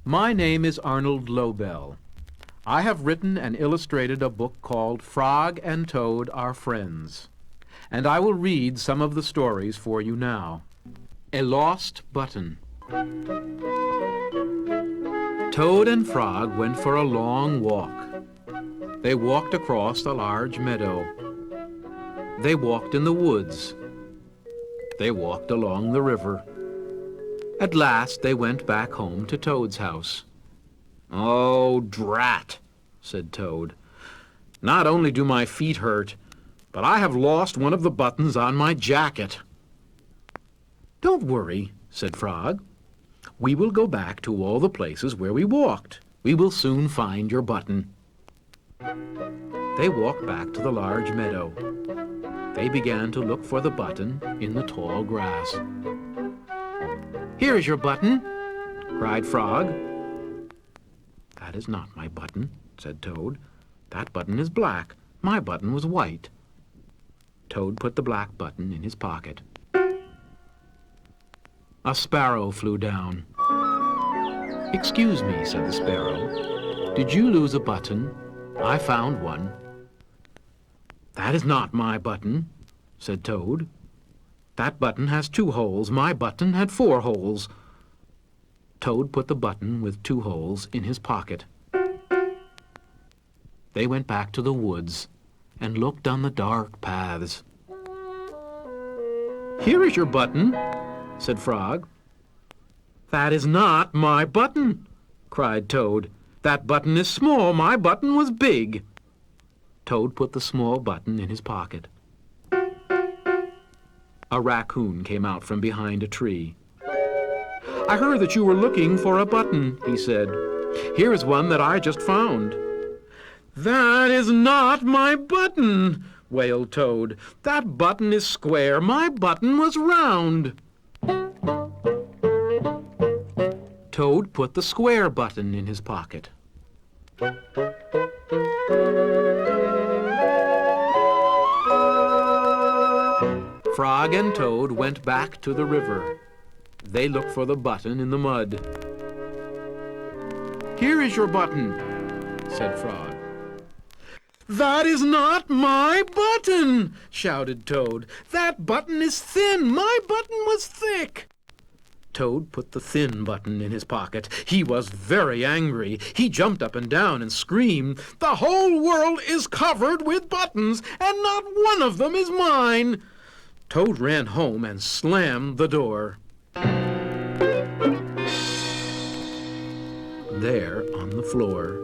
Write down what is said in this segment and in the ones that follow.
My name is Arnold Lobel. I have written and illustrated a book called Frog and Toad Are Friends, and I will read some of the stories for you now. A Lost Button. Toad and Frog went for a long walk. They walked across a large meadow. They walked in the woods. They walked along the river. At last they went back home to Toad's house. "Oh, drat," said Toad. "Not only do my feet hurt, but I have lost one of the buttons on my jacket." "Don't worry," said Frog. "We will go back to all the places where we walked. We will soon find your button." They walked back to the large meadow. They began to look for the button in the tall grass. "Here is your button," cried Frog. "That is not my button," said Toad. "That button is black. My button was white." Toad put the black button in his pocket. A sparrow flew down. "Excuse me," said the sparrow. "Did you lose a button? I found one." "That is not my button," said Toad. "That button has 2 holes. My button had 4 holes." Toad put the button with 2 holes in his pocket. They went back to the woods and looked on the dark paths. "Here is your button," said Frog. "That is not my button," cried Toad. "That button is small. My button was big." Toad put the small button in his pocket. A raccoon came out from behind a tree. "I heard that you were looking for a button," he said. "Here is one that I just found." "That is not my button," wailed Toad. "That button is square. My button was round." Toad put the square button in his pocket. Frog and Toad went back to the river. They looked for the button in the mud. "Here is your button," said Frog. "That is not my button," shouted Toad. "That button is thin. My button was thick." Toad put the thin button in his pocket. He was very angry. He jumped up and down and screamed, "The whole world is covered with buttons, and not one of them is mine." Toad ran home and slammed the door. There, on the floor,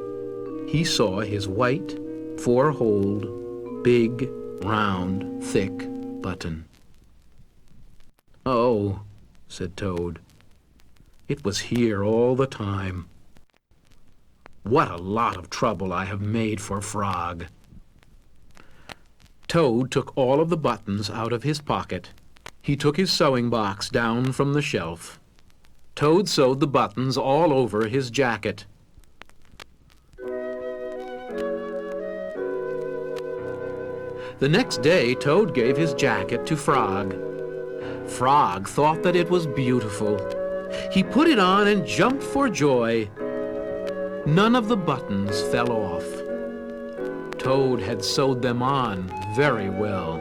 he saw his white, 4-holed, big, round, thick button. "Oh," said Toad, "it was here all the time. What a lot of trouble I have made for Frog." Toad took all of the buttons out of his pocket. He took his sewing box down from the shelf. Toad sewed the buttons all over his jacket. The next day, Toad gave his jacket to Frog. Frog thought that it was beautiful. He put it on and jumped for joy. None of the buttons fell off. Toad had sewed them on very well.